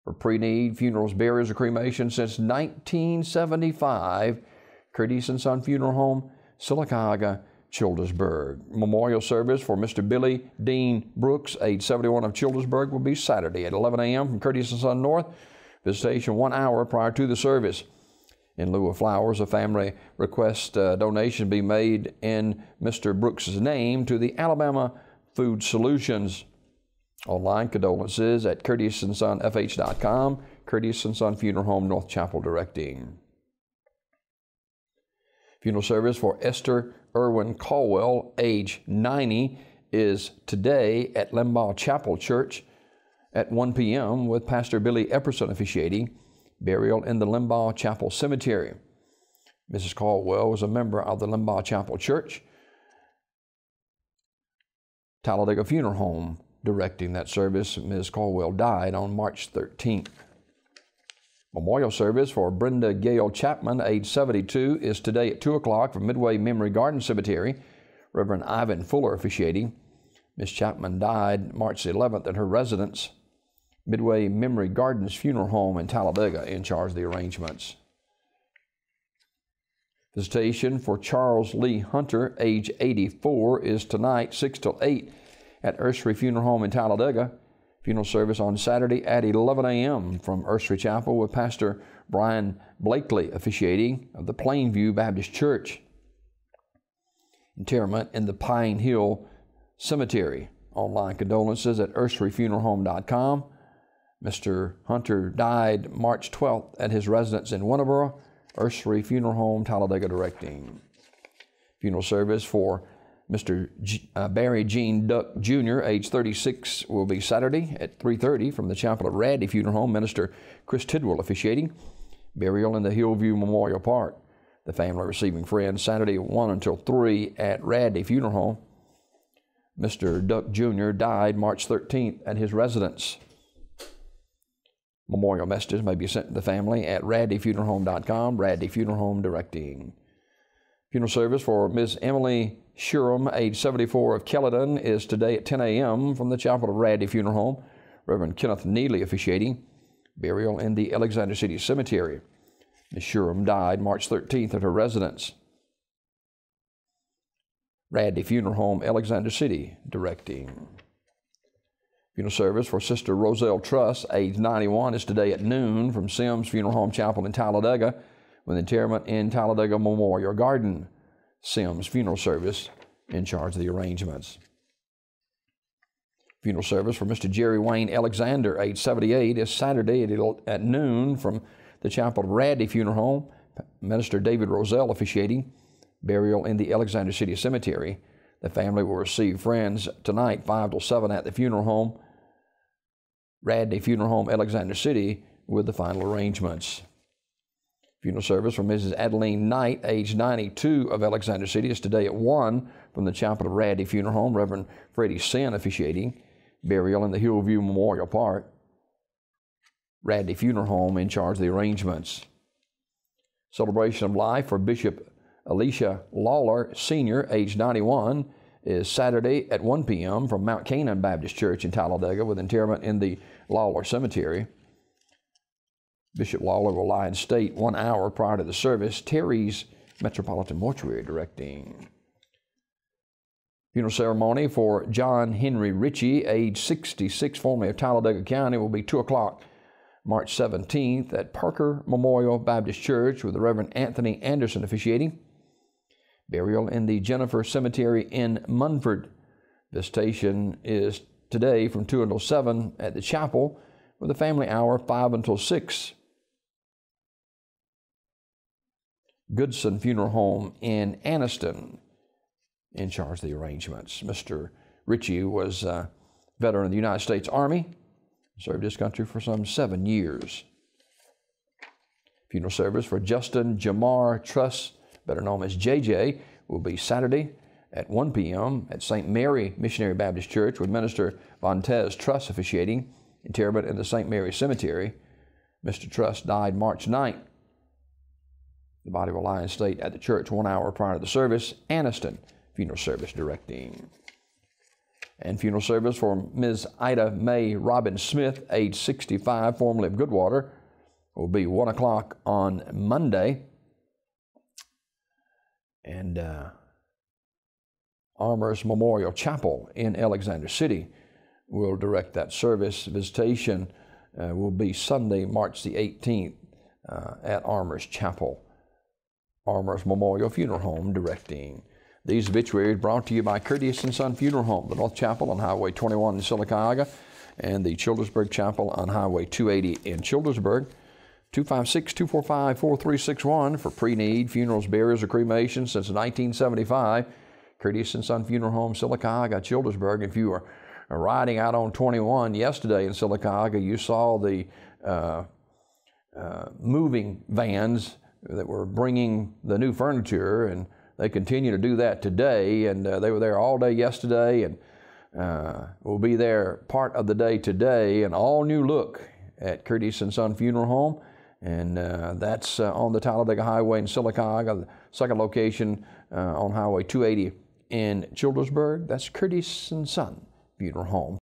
for pre-need funerals, burials, or cremation since 1975. Curtis & Son Funeral Home, Sylacauga, Childersburg. Memorial service for Mr. Billy Dean Brooks, age 71 of Childersburg, will be Saturday at 11 a.m. from Curtis & Son North. Visitation 1 hour prior to the service. In lieu of flowers, a family request donation be made in Mr. Brooks' name to the Alabama Food Solutions. Online condolences at curtisonfh.com. Curtis & Son Funeral Home, North Chapel, directing. Funeral service for Esther Irwin Caldwell, age 90, is today at Limbaugh Chapel Church at 1 p.m. with Pastor Billy Epperson officiating. Burial in the Limbaugh Chapel Cemetery. Mrs. Caldwell was a member of the Limbaugh Chapel Church. Talladega Funeral Home directing that service. Ms. Caldwell died on March 13th. Memorial service for Brenda Gail Chapman, age 72, is today at 2 o'clock from Midway Memory Garden Cemetery. Reverend Ivan Fuller officiating. Ms. Chapman died March 11th at her residence, Midway Memory Gardens Funeral Home in Talladega, in charge of the arrangements. Visitation for Charles Lee Hunter, age 84, is tonight, 6 till 8, at Ursery Funeral Home in Talladega. Funeral service on Saturday at 11 a.m. from Ursery Chapel with Pastor Brian Blakely officiating of the Plainview Baptist Church. Interment in the Pine Hill Cemetery. Online condolences at urseryfuneralhome.com. Mr. Hunter died March 12th at his residence in Winneboro. Ursery Funeral Home, Talladega, directing. Funeral service for Mr. Barry Gene Duck Jr., age 36, will be Saturday at 3:30 from the chapel at Radley Funeral Home. Minister Chris Tidwell officiating. Burial in the Hillview Memorial Park. The family receiving friends Saturday 1 until 3 at Radley Funeral Home. Mr. Duck Jr. died March 13th at his residence. Memorial messages may be sent to the family at radleyfuneralhome.com. Radley Funeral Home directing. Funeral service for Ms. Emily Shuram, age 74 of Kelladon, is today at 10 a.m. from the chapel of Radley Funeral Home. Reverend Kenneth Neely officiating. Burial in the Alexander City Cemetery. Ms. Shuram died March 13th at her residence. Radley Funeral Home, Alexander City, directing. Funeral service for Sister Roselle Truss, age 91, is today at noon from Sims Funeral Home Chapel in Talladega, with interment in Talladega Memorial Garden. Sims Funeral Service in charge of the arrangements. Funeral service for Mr. Jerry Wayne Alexander, age 78, is Saturday at noon from the chapel of Radley Funeral Home. Minister David Roselle officiating. Burial in the Alexander City Cemetery. The family will receive friends tonight, 5 till 7, at the funeral home, Radley Funeral Home, Alexander City, with the final arrangements. Funeral service for Mrs. Adeline Knight, age 92, of Alexander City, is today at 1 from the chapel of Radley Funeral Home. Reverend Freddie Sin officiating. Burial in the Hillview Memorial Park. Radley Funeral Home in charge of the arrangements. Celebration of life for Bishop Alicia Lawler, Sr., age 91, is Saturday at 1 p.m. from Mount Canaan Baptist Church in Talladega, with interment in the Lawler Cemetery. Bishop Lawler will lie in state 1 hour prior to the service. Terry's Metropolitan Mortuary directing. Funeral ceremony for John Henry Ritchie, age 66, formerly of Talladega County, will be 2 o'clock March 17th at Parker Memorial Baptist Church, with the Reverend Anthony Anderson officiating. Burial in the Jennifer Cemetery in Munford. Visitation is today from 2 until 7 at the chapel, with a family hour 5 until 6. Goodson Funeral Home in Anniston in charge of the arrangements. Mr. Ritchie was a veteran of the United States Army, served his country for some 7 years. Funeral service for Justin Jamar Truss, better known as JJ, will be Saturday at 1 p.m. at St. Mary Missionary Baptist Church, with Minister Vontez Truss officiating. Interment in the St. Mary Cemetery. Mr. Truss died March 9th. The body will lie in state at the church 1 hour prior to the service. Anniston Funeral Service directing. And funeral service for Ms. Ida Mae Robin Smith, age 65, formerly of Goodwater, will be 1 o'clock on Monday. And Armour's Memorial Chapel in Alexander City will direct that service. Visitation will be Sunday, March the 18th at Armour's Chapel. Armour's Memorial Funeral Home directing. These obituaries brought to you by Curtis & Son Funeral Home, the North Chapel on Highway 21 in Sylacauga, and the Childersburg Chapel on Highway 280 in Childersburg. 256-245-4361 for pre-need funerals, burials, or cremations since 1975. Curtis & Son Funeral Home, Sylacauga, Childersburg. If you were riding out on 21 yesterday in Sylacauga, you saw the moving vans that were bringing the new furniture, and they continue to do that today. And they were there all day yesterday, and will be there part of the day today. An all-new look at Curtis & Son Funeral Home. And that's on the Talladega Highway in Sylacauga, the second location on Highway 280 in Childersburg. That's Curtis & Son Funeral Home.